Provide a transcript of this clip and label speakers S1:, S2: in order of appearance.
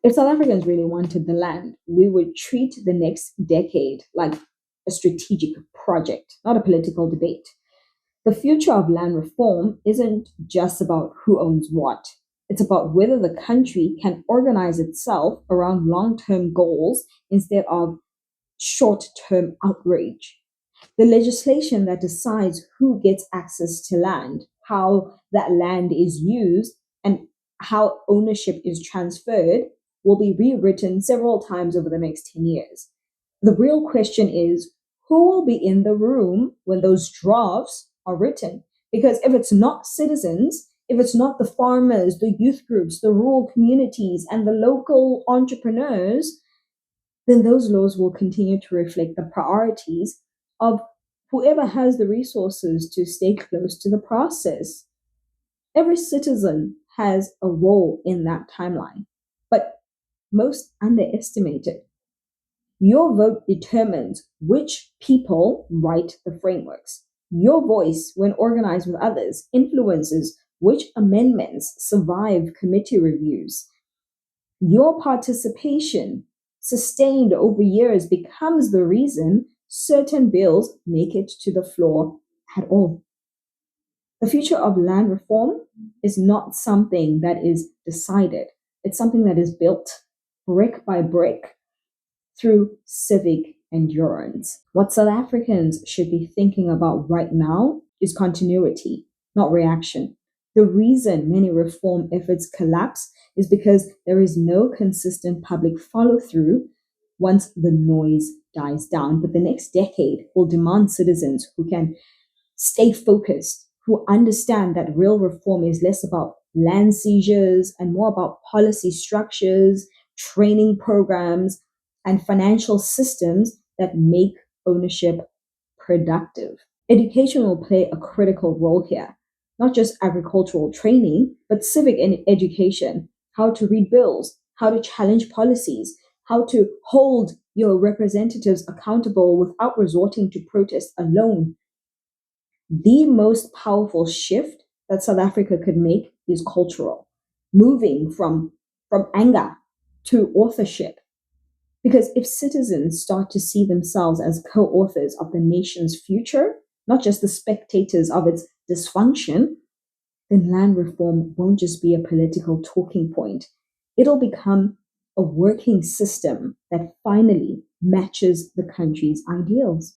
S1: If South Africans really wanted the land, we would treat the next decade like a strategic project, not a political debate. The future of land reform isn't just about who owns what. It's about whether the country can organize itself around long term goals instead of short term outrage. The legislation that decides who gets access to land, how that land is used, and how ownership is transferred will be rewritten several times over the next 10 years. The real question is who will be in the room when those drafts are written? Because if it's not citizens, if it's not the farmers, the youth groups, the rural communities, and the local entrepreneurs, then those laws will continue to reflect the priorities of whoever has the resources to stay close to the process. Every citizen has a role in that timeline, but most underestimate it. Your vote determines which people write the frameworks. Your voice, when organized with others, influences which amendments survive committee reviews. Your participation, sustained over years, becomes the reason certain bills make it to the floor at all. The future of land reform is not something that is decided, it's something that is built brick by brick through civic endurance. What South Africans should be thinking about right now is continuity, not reaction. The reason many reform efforts collapse is because there is no consistent public follow through once the noise dies down. But the next decade will demand citizens who can stay focused, who understand that real reform is less about land seizures and more about policy structures, training programs, and financial systems that make ownership productive. Education will play a critical role here, not just agricultural training, but civic education, how to read bills, how to challenge policies, how to hold your representatives accountable without resorting to protest alone. The most powerful shift that South Africa could make is cultural, moving from anger to authorship. Because if citizens start to see themselves as co authors of the nation's future, not just the spectators of its dysfunction, then land reform won't just be a political talking point. It'll become a working system that finally matches the country's ideals.